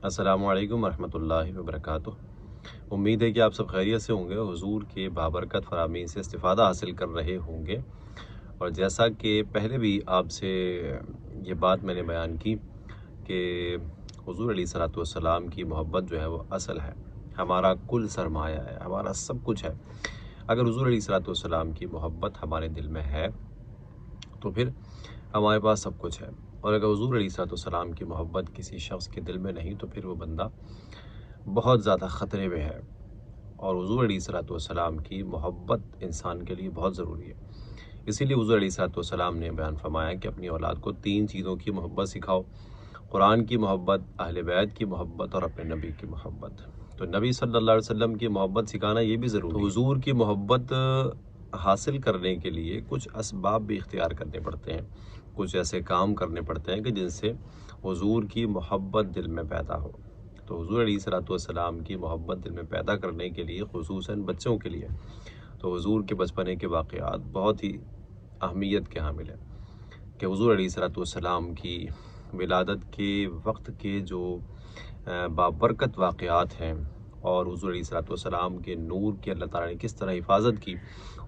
السلام علیکم ورحمۃ اللہ وبرکاتہ۔ امید ہے کہ آپ سب خیریت سے ہوں گے، حضور کے بابرکت فرامین سے استفادہ حاصل کر رہے ہوں گے۔ اور جیسا کہ پہلے بھی آپ سے یہ بات میں نے بیان کی کہ حضور علیہ الصلوۃ والسلام کی محبت جو ہے وہ اصل ہے، ہمارا کل سرمایہ ہے، ہمارا سب کچھ ہے۔ اگر حضور علیہ الصلوۃ والسلام کی محبت ہمارے دل میں ہے تو پھر ہمارے پاس سب کچھ ہے، اور اگر حضور علیہ الصلوۃ والسلام کی محبت کسی شخص کے دل میں نہیں تو پھر وہ بندہ بہت زیادہ خطرے میں ہے۔ اور حضور علیہ الصلوۃ والسلام کی محبت انسان کے لیے بہت ضروری ہے۔ اسی لیے حضور علیہ الصلوۃ والسلام نے بیان فرمایا کہ اپنی اولاد کو 3 چیزوں کی محبت سکھاؤ: قرآن کی محبت، اہل بیت کی محبت اور اپنے نبی کی محبت۔ تو نبی صلی اللہ علیہ وسلم کی محبت سکھانا یہ بھی ضروری ہے۔ تو حضور کی محبت حاصل کرنے کے لیے کچھ اسباب بھی اختیار کرنے پڑتے ہیں، کچھ ایسے کام کرنے پڑتے ہیں کہ جن سے حضور کی محبت دل میں پیدا ہو۔ تو حضور علیہ الصلوۃ والسلام کی محبت دل میں پیدا کرنے کے لیے، خصوصاً بچوں کے لیے، تو حضور کے بچپنے کے واقعات بہت ہی اہمیت کے حامل ہیں کہ حضور علیہ الصلوۃ والسلام کی ولادت کے وقت کے جو بابرکت واقعات ہیں، اور حضور علیہ الصلوۃ والسلام کے نور کی اللہ تعالیٰ نے کس طرح حفاظت کی،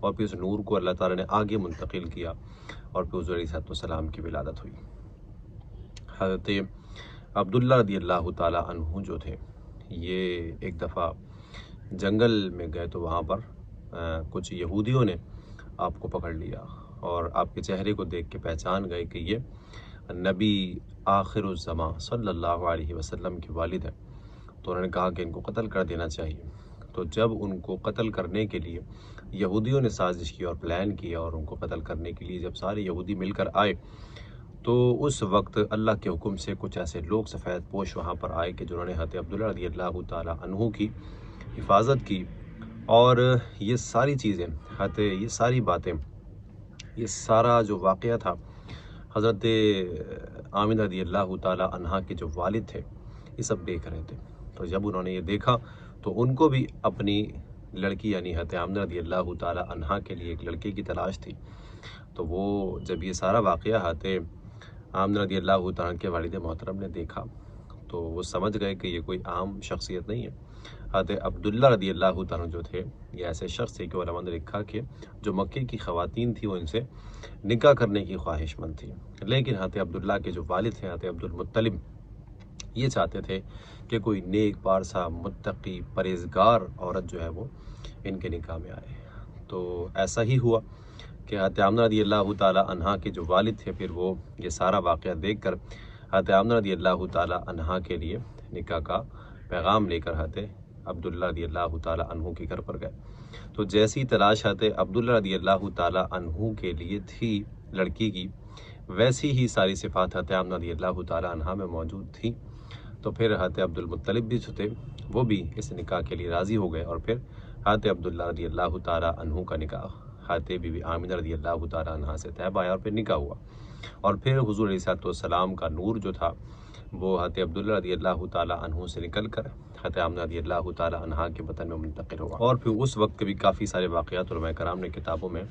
اور پھر اس نور کو اللہ تعالیٰ نے آگے منتقل کیا، اور پھر حضور علیہ الصلوۃ والسلام کی ولادت ہوئی۔ حضرت عبداللہ رضی اللہ تعالیٰ عنہ جو تھے، یہ ایک دفعہ جنگل میں گئے تو وہاں پر کچھ یہودیوں نے آپ کو پکڑ لیا، اور آپ کے چہرے کو دیکھ کے پہچان گئے کہ یہ نبی آخر الزماں صلی اللہ علیہ وسلم کے والد ہیں۔ تو انہوں نے کہا کہ ان کو قتل کر دینا چاہیے۔ تو جب ان کو قتل کرنے کے لیے یہودیوں نے سازش کی اور پلان کیا، اور ان کو قتل کرنے کے لیے جب سارے یہودی مل کر آئے، تو اس وقت اللہ کے حکم سے کچھ ایسے لوگ سفید پوش وہاں پر آئے کہ جنہوں نے حضرت عبداللہ رضی اللہ تعالیٰ عنہ کی حفاظت کی، اور یہ ساری چیزیں، یہ ساری باتیں، یہ سارا جو واقعہ تھا، حضرت آمنہ رضی اللہ تعالیٰ عنہا کے جو والد تھے یہ سب دیکھ رہے تھے۔ تو جب انہوں نے یہ دیکھا تو ان کو بھی اپنی لڑکی یعنی حضرت آمنہ رضی اللہ تعالیٰ عنہا کے لیے ایک لڑکے کی تلاش تھی۔ تو وہ جب یہ سارا واقعہ حضرت آمنہ رضی اللہ تعالیٰ کے والد محترم نے دیکھا تو وہ سمجھ گئے کہ یہ کوئی عام شخصیت نہیں ہے۔ حضرت عبداللہ رضی اللہ تعالیٰ جو تھے، یہ ایسے شخص تھے کہ علماء نے لکھا کہ جو مکے کی خواتین تھیں وہ ان سے نکاح کرنے کی خواہش مند تھی، لیکن حضرت عبداللہ کے جو والد تھے حضرت عبد المطلب، یہ چاہتے تھے کہ کوئی نیک پارسا متقی پرہیزگار عورت جو ہے وہ ان کے نکاح میں آئے۔ تو ایسا ہی ہوا کہ حضرت آمنہ رضی اللہ تعالیٰ عنہا کے جو والد تھے، پھر وہ یہ سارا واقعہ دیکھ کر حضرت آمنہ رضی اللہ تعالیٰ عنہا کے لیے نکاح کا پیغام لے کر حضرت عبداللہ رضی اللہ تعالیٰ عنہ کے گھر پر گئے۔ تو جیسی تلاش حضرت عبداللہ رضی اللہ تعالیٰ عنہ کے لیے تھی لڑکی کی، ویسی ہی ساری صفات حضرت آمنہ رضی اللہ تعالیٰ عنہا میں موجود تھیں۔ تو پھر حضرت عبد المطلب بھی جو تھے وہ بھی اس نکاح کے لیے راضی ہو گئے، اور پھر حضرت عبداللہ رضی اللہ تعالیٰ عنہ کا نکاح حضرت بی بی آمنہ رضی اللہ تعالیٰ عنہ سے طے پایا، اور پھر نکاح ہوا۔ اور پھر حضور علیہ الصلوۃ والسلام کا نور جو تھا وہ حضرت عبداللہ رضی اللہ تعالیٰ عنہ سے نکل کر حضرت آمنہ رضی اللہ تعالیٰ عنہ کے وطن میں منتقل ہوا۔ اور پھر اس وقت کے بھی کافی سارے واقعات علماء کرام نے کتابوں میں،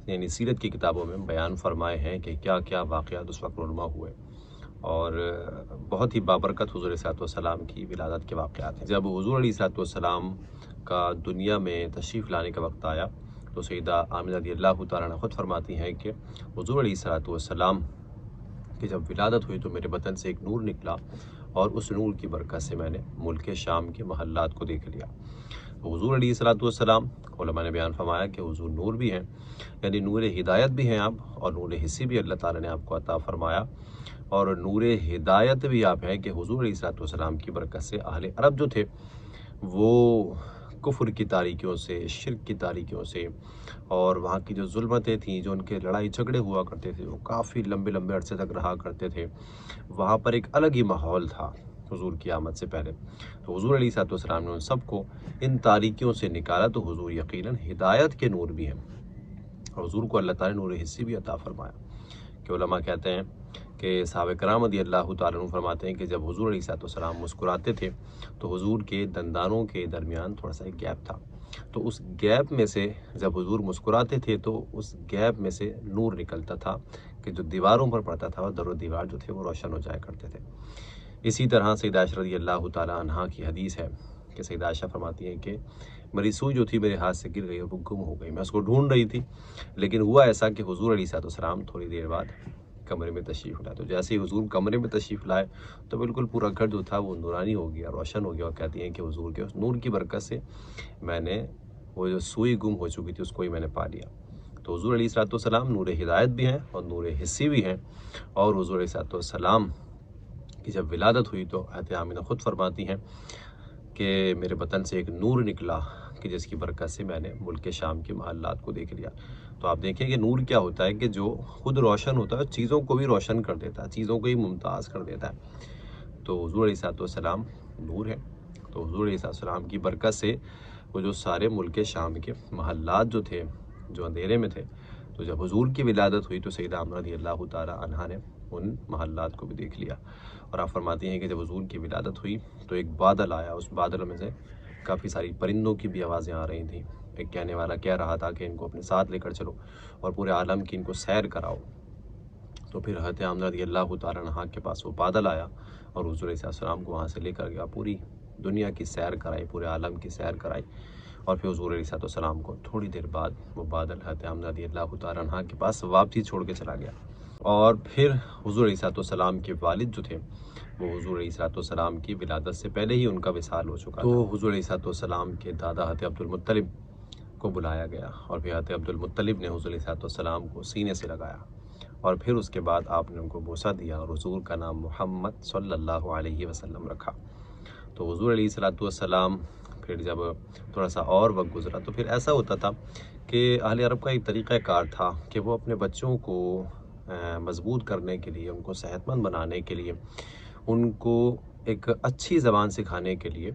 یعنی سیرت کی کتابوں میں بیان فرمائے ہیں کہ کیا کیا واقعات اس وقت رونما ہوئے، اور بہت ہی بابرکت حضور علیہ الصلوۃ والسلام کی ولادت کے واقعات ہیں۔ جب حضور علیہ الصلوۃ والسلام کا دنیا میں تشریف لانے کا وقت آیا تو سیدہ آمنہ رضی اللہ تعالیٰ عنہ خود فرماتی ہیں کہ حضور علیہ الصلوۃ والسلام کی جب ولادت ہوئی تو میرے بدن سے ایک نور نکلا، اور اس نور کی برکت سے میں نے ملک شام کے محلات کو دیکھ لیا۔ تو حضور علیہ الصلوۃ والسلام، علماء نے بیان فرمایا کہ حضور نور بھی ہیں، یعنی نور ہدایت بھی ہیں آپ، اور نور حسی بھی اللہ تعالیٰ نے آپ کو عطا فرمایا، اور نور ہدایت بھی آپ ہیں کہ حضور علیہ الصلوۃ والسلام کی برکت سے اہل عرب جو تھے وہ کفر کی تاریکیوں سے، شرک کی تاریکیوں سے، اور وہاں کی جو ظلمتیں تھیں، جو ان کے لڑائی جھگڑے ہوا کرتے تھے، وہ کافی لمبے لمبے عرصے تک رہا کرتے تھے۔ وہاں پر ایک الگ ہی ماحول تھا حضور کی آمد سے پہلے۔ تو حضور علیہ الصلوۃ والسلام نے ان سب کو ان تاریکیوں سے نکالا، تو حضور یقیناً ہدایت کے نور بھی ہیں، اور حضور کو اللہ تعالیٰ نے نور حسی بھی عطا فرمایا۔ کہ علماء کہتے ہیں کہ صحابہ کرام رضی اللہ تعالیٰ عنہ فرماتے ہیں کہ جب حضور علیہ الصلوۃ والسلام مسکراتے تھے تو حضور کے دندانوں کے درمیان تھوڑا سا ایک گیپ تھا، تو اس گیپ میں سے جب حضور مسکراتے تھے تو اس گیپ میں سے نور نکلتا تھا کہ جو دیواروں پر پڑتا تھا، اور در و دیوار جو تھے وہ روشن ہو جایا کرتے تھے۔ اسی طرح سیدہ عائشہ رضی اللہ تعالیٰ عنہا کی حدیث ہے کہ سیدہ عائشہ فرماتی ہیں کہ میری سوئی جو تھی میرے ہاتھ سے گر گئی اور وہ گم ہو گئی، میں اس کو ڈھونڈ رہی تھی، لیکن ہوا ایسا کہ حضور علیہ السلام تھوڑی دیر بعد کمرے میں تشریف لائے۔ تو جیسے ہی حضور کمرے میں تشریف لائے تو بالکل پورا گھر جو تھا وہ نورانی ہو گیا، روشن ہو گیا، اور کہتی ہیں کہ حضور کے اس نور کی برکت سے میں نے وہ جو سوئی گم ہو چکی تھی اس کو ہی میں نے پا لیا۔ تو حضور علیہ السلام نور ہدایت بھی ہیں اور نور حسی بھی ہیں، اور حضور علیہ السلام کی جب ولادت ہوئی تو حضرت آمینہ خود فرماتی ہیں کہ میرے بطن سے ایک نور نکلا کہ جس کی برکت سے میں نے ملک شام کے محلات کو دیکھ لیا۔ تو آپ دیکھیں کہ نور کیا ہوتا ہے کہ جو خود روشن ہوتا ہے چیزوں کو بھی روشن کر دیتا ہے، چیزوں کو ہی ممتاز کر دیتا ہے۔ تو حضور علیہ السلام نور ہے، تو حضور علیہ السلام کی برکت سے وہ جو سارے ملک شام کے محلات جو تھے جو اندھیرے میں تھے، تو جب حضور کی ولادت ہوئی تو سیدہ آمنہ رضی اللہ تعالیٰ عنہا نے ان محلات کو بھی دیکھ لیا۔ اور آپ فرماتی ہیں کہ جب حضور کی ولادت ہوئی تو ایک بادل آیا، اس بادل میں سے کافی ساری پرندوں کی بھی آوازیں آ رہی تھیں۔ ایک کہنے والا کہہ رہا تھا کہ ان کو اپنے ساتھ لے کر چلو اور پورے عالم کی ان کو سیر کراؤ۔ تو پھر حضرت آمنہ رضی اللہ تعالیٰ عنہا کے پاس وہ بادل آیا اور حضور علیہ السلام کو وہاں سے لے کر گیا، پوری دنیا کی سیر کرائی، پورے عالم کی سیر کرائی۔ اور پھر حضور علیہ السلام کو تھوڑی دیر بعد وہ بادل حضرت آمنہ رضی اللہ تعالیٰ عنہا کے پاس واپسی چھوڑ کے چلا گیا۔ اور پھر حضور علیہ السلام کے والد جو تھے وہ حضور علیہ السلام کی ولادت سے پہلے ہی ان کا وصال ہو چکا تھا۔ تو حضور علیہ السلام کے دادا حضرت عبد المطلب کو بلایا گیا اور پھر حضرت عبد المطلب نے حضور علیہ السلام کو سینے سے لگایا، اور پھر اس کے بعد آپ نے ان کو بوسہ دیا اور حضور کا نام محمد صلی اللہ علیہ وسلم رکھا۔ تو حضور علیہ السلام پھر جب تھوڑا سا اور وقت گزرا تو پھر ایسا ہوتا تھا کہ اہل عرب کا ایک طریقہ کار تھا کہ وہ اپنے بچوں کو مضبوط کرنے کے لیے، ان کو صحت مند بنانے کے لیے، ان کو ایک اچھی زبان سکھانے کے لیے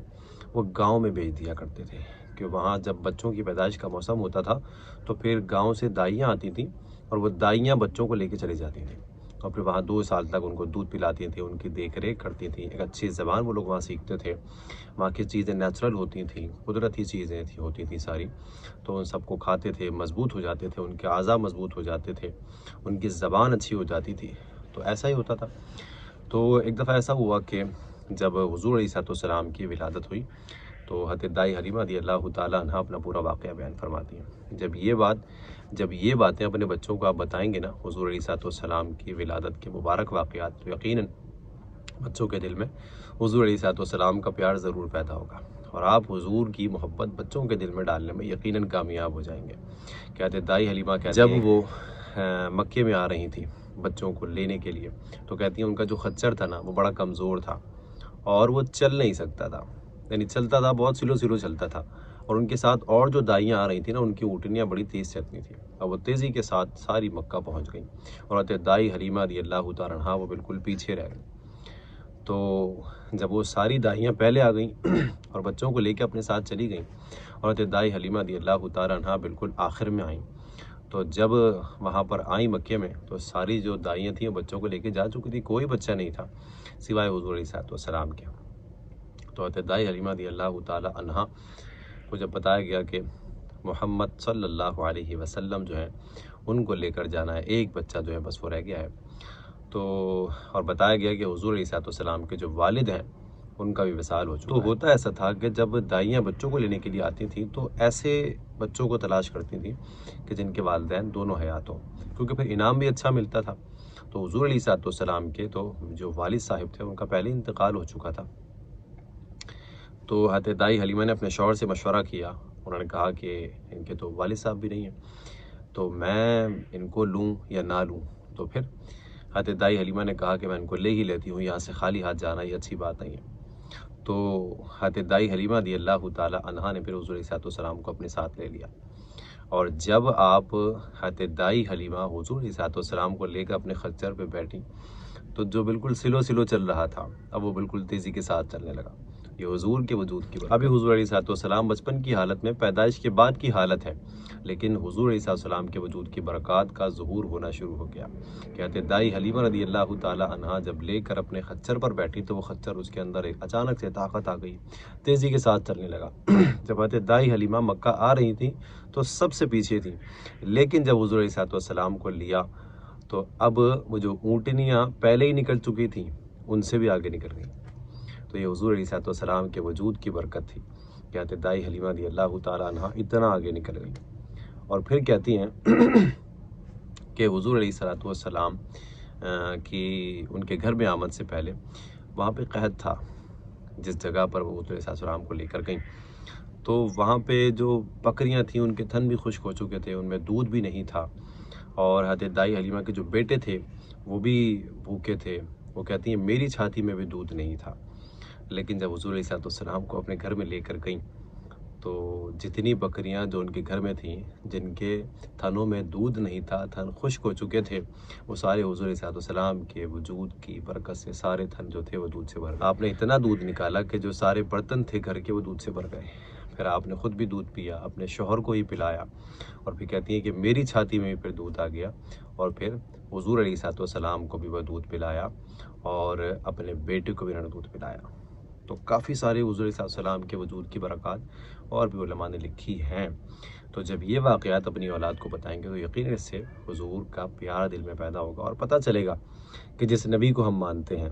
وہ گاؤں میں بھیج دیا کرتے تھے، کہ وہاں جب بچوں کی پیدائش کا موسم ہوتا تھا تو پھر گاؤں سے دائیاں آتی تھیں اور وہ دائیاں بچوں کو لے کے چلی جاتی تھیں اور پھر وہاں 2 سال تک ان کو دودھ پلاتی تھیں، ان کی دیکھ ریکھ کرتی تھیں، ایک اچھی زبان وہ لوگ وہاں سیکھتے تھے، وہاں کی چیزیں نیچرل ہوتی تھیں، قدرتی چیزیں ہوتی تھیں ساری، تو ان سب کو کھاتے تھے، مضبوط ہو جاتے تھے، ان کے اعضاء مضبوط ہو جاتے تھے، ان کی زبان اچھی ہو جاتی تھی۔ تو ایسا ہی ہوتا تھا۔ تو ایک دفعہ ایسا ہوا کہ جب حضور علیہ السلام کی ولادت ہوئی تو حضرت دائی حلیمہ رضی اللہ تعالیٰ عنہا اپنا پورا واقعہ بیان فرماتی ہیں۔ جب یہ باتیں اپنے بچوں کو آپ بتائیں گے نا، حضور علیہ السلام کی ولادت کے مبارک واقعات، تو یقیناً بچوں کے دل میں حضور علیہ السلام کا پیار ضرور پیدا ہوگا، اور آپ حضور کی محبت بچوں کے دل میں ڈالنے میں یقیناً کامیاب ہو جائیں گے۔ کہتے دائی حلیمہ کہتے ہیں جب وہ مکے میں آ رہی تھی بچوں کو لینے کے لیے، تو کہتی ہیں ان کا جو خچر تھا نا وہ بڑا کمزور تھا اور وہ چل نہیں سکتا تھا، یعنی چلتا تھا بہت سلو سلو چلتا تھا، اور ان کے ساتھ اور جو دائیاں آ رہی تھیں نا ان کی اونٹنیاں بڑی تیز چلتی تھیں، اور وہ تیزی کے ساتھ ساری مکہ پہنچ گئیں، اور حضرت دائی حلیمہ رضی اللہ تعالیٰ عنہا وہ بالکل پیچھے رہ گئیں۔ تو جب وہ ساری دائیاں پہلے آ گئیں اور بچوں کو لے کے اپنے ساتھ چلی گئیں، اور حضرت دائی حلیمہ رضی اللہ تعالیٰ عنہا بالکل آخر میں آئیں، تو جب وہاں پر آئیں مکے میں تو ساری جو دائیاں تھیں وہ بچوں کو لے کے جا چکی تھی، کوئی بچہ نہیں تھا سوائے حضور علیہ السلام کے۔ تو حضرت دائی حلیمہ رضی اللہ تعالیٰ عنہا کو جب بتایا گیا کہ محمد صلی اللہ علیہ وسلم جو ہیں ان کو لے کر جانا ہے، ایک بچہ جو ہے بس وہ رہ گیا ہے، تو اور بتایا گیا کہ حضور علیہ السلام کے جو والد ہیں ان کا بھی وصال ہو چکا ہے۔ تو ہوتا ایسا تھا کہ جب دائیاں بچوں کو لینے کے لیے آتی تھیں تو ایسے بچوں کو تلاش کرتی تھیں کہ جن کے والدین دونوں حیات ہوں، کیونکہ پھر انعام بھی اچھا ملتا تھا۔ تو حضور علیہ السلام کے تو جو والد صاحب تھے ان کا پہلے انتقال ہو چکا تھا، تو حضرت دائی حلیمہ نے اپنے شوہر سے مشورہ کیا، انہوں نے کہا کہ ان کے تو والد صاحب بھی نہیں ہیں، تو میں ان کو لوں یا نہ لوں؟ تو پھر حضرت دائی حلیمہ نے کہا کہ میں ان کو لے ہی لیتی ہوں، یہاں سے خالی ہاتھ جانا یہ اچھی بات نہیں ہے۔ تو حضرت دائی حلیمہ رضی اللہ تعالیٰ عنہا نے پھر حضور علیہ السلام کو اپنے ساتھ لے لیا، اور جب آپ حضرت دائی حلیمہ حضور علیہ السلام کو لے کر اپنے خچر پہ بیٹھی تو جو بالکل سلو سلو چل رہا تھا اب وہ بالکل تیزی کے ساتھ چلنے لگا۔ یہ حضور کے وجود کی بات۔ ابھی حضور علیہ السلام بچپن کی حالت میں، پیدائش کے بعد کی حالت ہے، لیکن حضور علیہ السلام کے وجود کی برکات کا ظہور ہونا شروع ہو گیا۔ کہتے دائی حلیمہ رضی اللہ تعالیٰ عنہا جب لے کر اپنے خچر پر بیٹھی تو وہ خچر اس کے اندر ایک اچانک سے طاقت آ گئی، تیزی کے ساتھ چلنے لگا۔ جب حضرت دائی حلیمہ مکہ آ رہی تھیں تو سب سے پیچھے تھیں، لیکن جب حضور علیہ السلام کو لیا تو اب وہ جو اونٹنیاں پہلے ہی نکل چکی تھیں ان سے بھی آگے نکل گئیں۔ تو یہ حضور علیہ الصلوۃ والسلام کے وجود کی برکت تھی کہ حضرت دائی حلیمہ رضی اللہ تعالیٰ عنہ اتنا آگے نکل گئی۔ اور پھر کہتی ہیں کہ حضور علیہ الصلوۃ والسلام کی ان کے گھر میں آمد سے پہلے وہاں پہ قحط تھا، جس جگہ پر وہ حضور علیہ السلام کو لے کر گئیں، تو وہاں پہ جو بکریاں تھیں ان کے تھن بھی خشک ہو چکے تھے، ان میں دودھ بھی نہیں تھا، اور حضرت دائی حلیمہ کے جو بیٹے تھے وہ بھی بھوکے تھے۔ وہ کہتی ہیں میری چھاتی میں بھی دودھ نہیں تھا، لیکن جب حضور علیہ الصلوۃ والسلام کو اپنے گھر میں لے کر گئیں تو جتنی بکریاں جو ان کے گھر میں تھیں، جن کے تھنوں میں دودھ نہیں تھا، تھن خشک ہو چکے تھے، وہ سارے حضور علیہ الصلوۃ والسلام کے وجود کی برکت سے سارے تھن جو تھے وہ دودھ سے بھر گئے۔ آپ نے اتنا دودھ نکالا کہ جو سارے برتن تھے گھر کے وہ دودھ سے بھر گئے۔ پھر آپ نے خود بھی دودھ پیا، اپنے شوہر کو ہی پلایا، اور پھر کہتی ہیں کہ میری چھاتی میں بھی پھر دودھ آ گیا، اور پھر حضور علیہ الصلوۃ والسلام کو بھی وہ دودھ پلایا اور اپنے بیٹے کو بھی انہوں نے دودھ پلایا۔ تو کافی سارے حضور علیہ الصلوۃ والسلام کے وجود کی برکات اور بھی علماء نے لکھی ہیں۔ تو جب یہ واقعات اپنی اولاد کو بتائیں گے تو یقیناً اس سے حضور کا پیار دل میں پیدا ہوگا، اور پتہ چلے گا کہ جس نبی کو ہم مانتے ہیں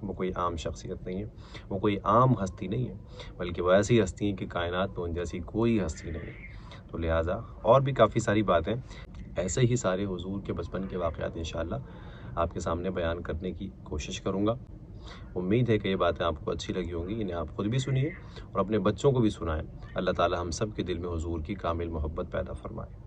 وہ کوئی عام شخصیت نہیں ہے، وہ کوئی عام ہستی نہیں ہے، بلکہ وہ ایسی ہستی ہیں کہ کائنات میں ان جیسی کوئی ہستی نہیں ہے۔ تو لہٰذا اور بھی کافی ساری باتیں ایسے ہی سارے حضور کے بچپن کے واقعات انشاءاللہ آپ کے سامنے بیان کرنے کی کوشش کروں گا۔ امید ہے کہ یہ باتیں آپ کو اچھی لگی ہوں گی، انہیں آپ خود بھی سنیے اور اپنے بچوں کو بھی سنائیں۔ اللہ تعالی ہم سب کے دل میں حضور کی کامل محبت پیدا فرمائے۔